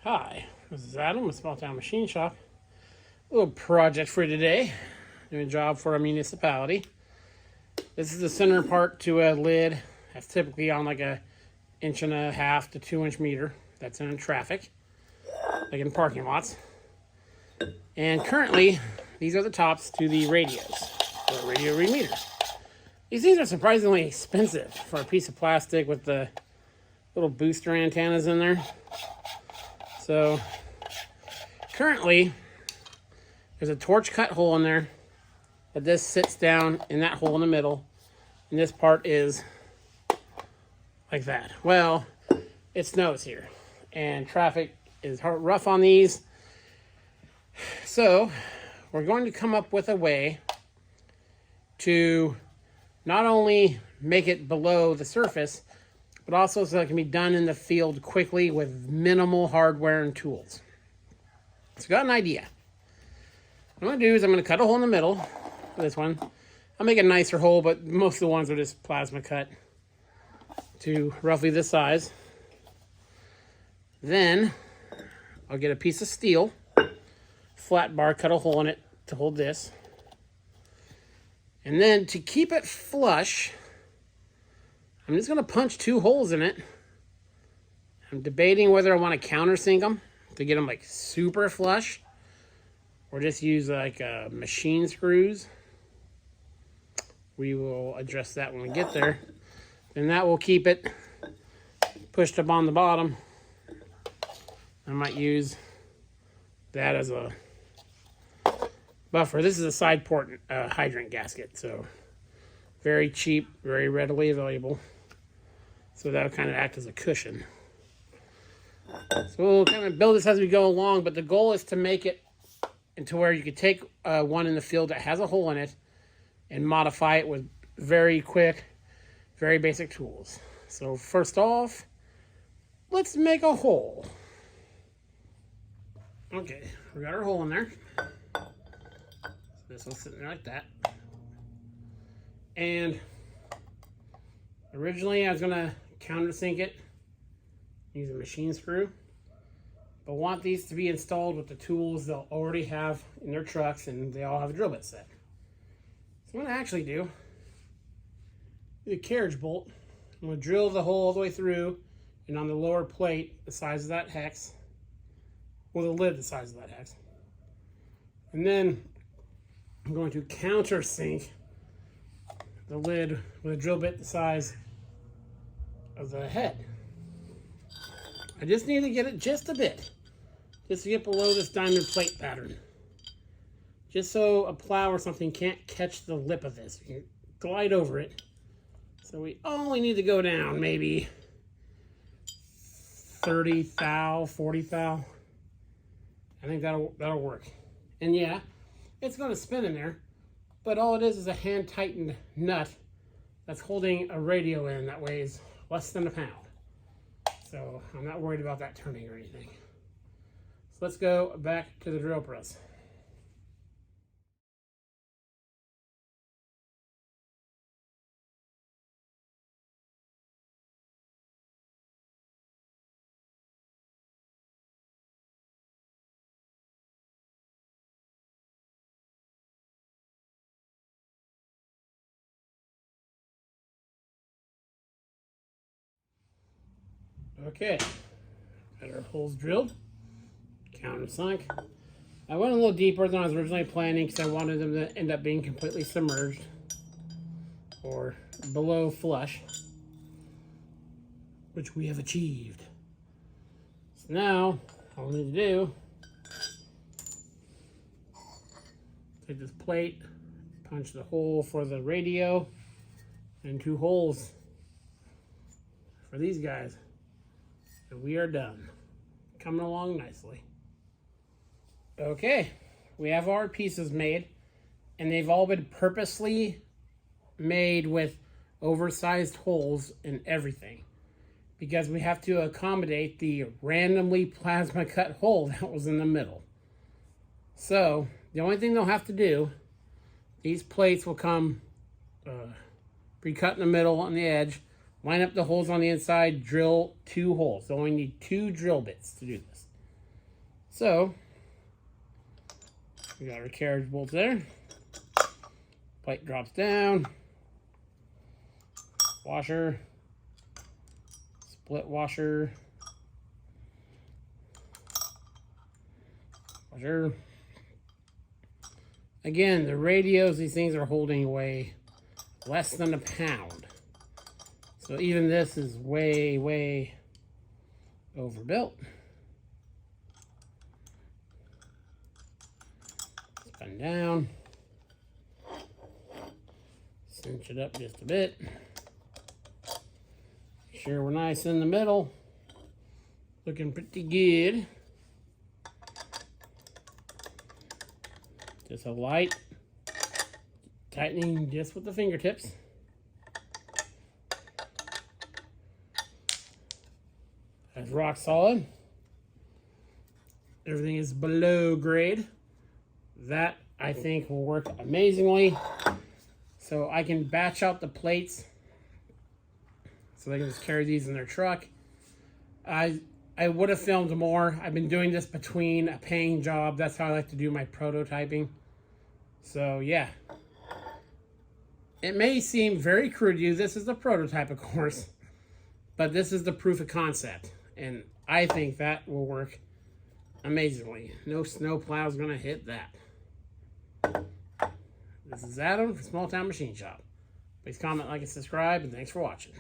Hi, this is Adam with Small Town Machine Shop. A little project for today. Doing a job for a municipality. This is the center part to a lid that's typically on like a 1.5 to 2 inch meter that's in traffic, like in parking lots. And currently, these are the tops to the radios, or radio read meters. These things are surprisingly expensive for a piece of plastic with the little booster antennas in there. So currently, there's a torch cut hole in there that this sits down in that hole in the middle, and this part is like that. Well, it snows here, and traffic is rough on these. So we're going to come up with a way to not only make it below the surface, but also so it can be done in the field quickly with minimal hardware and tools. So I got an idea. What I'm going to do is I'm going to cut a hole in the middle for this one. I'll make a nicer hole, but most of the ones are just plasma cut to roughly this size. Then I'll get a piece of steel, flat bar, cut a hole in it to hold this. And then to keep it flush, I'm just going to punch 2 holes in it. I'm debating whether I want to countersink them to get them like super flush, or just use like machine screws. We will address that when we get there. And that will keep it pushed up on the bottom. I might use that as a buffer. This is a side port hydrant gasket, so very cheap, very readily available. So that'll kind of act as a cushion. So we'll kind of build this as we go along, but the goal is to make it into where you could take one in the field that has a hole in it and modify it with very quick, very basic tools. So first off, let's make a hole. Okay, we got our hole in there. So this will sit there like that. And originally I was gonna countersink it, use a machine screw, but want these to be installed with the tools they'll already have in their trucks, and they all have a drill bit set. So what I'm gonna actually do, the carriage bolt, I'm gonna drill the hole all the way through, and on the lower plate, the size of that hex, or the lid the size of that hex. And then I'm going to countersink the lid with a drill bit the size of the head. I just need to get it just a bit, just to get below this diamond plate pattern, just so a plow or something can't catch the lip of this. You can glide over it. So we only need to go down maybe 30 thou, 40 thou. I think that'll work. And yeah, it's going to spin in there, but all it is a hand tightened nut that's holding a radio in that weighs less than a pound. So I'm not worried about that turning or anything. So let's go back to the drill press. Okay, got our holes drilled, countersunk. I went a little deeper than I was originally planning because I wanted them to end up being completely submerged or below flush, which we have achieved. So now, all we need to do, take this plate, punch the hole for the radio, and 2 holes for these guys. And we are done. Coming along nicely. Okay, we have our pieces made, and they've all been purposely made with oversized holes in everything, because we have to accommodate the randomly plasma cut hole that was in the middle. So the only thing they'll have to do, these plates will come pre-cut in the middle on the edge, line up the holes on the inside, drill 2 holes. So only need 2 drill bits to do this. So, we got our carriage bolts there. Plate drops down. Washer. Split washer. Washer. Again, the radios, these things are holding weigh less than a pound. So even this is way, way overbuilt. Spin down. Cinch it up just a bit. Make sure we're nice in the middle. Looking pretty good. Just a light tightening just with the fingertips. That's rock solid. Everything is below grade. That, I think, will work amazingly. So I can batch out the plates so they can just carry these in their truck. I would have filmed more. I've been doing this between a paying job. That's how I like to do my prototyping. So yeah. It may seem very crude to you. This is the prototype, of course. But this is the proof of concept. And I think that will work amazingly. No snow plow is going to hit that. This is Adam from Small Town Machine Shop. Please comment, like, and subscribe, and thanks for watching.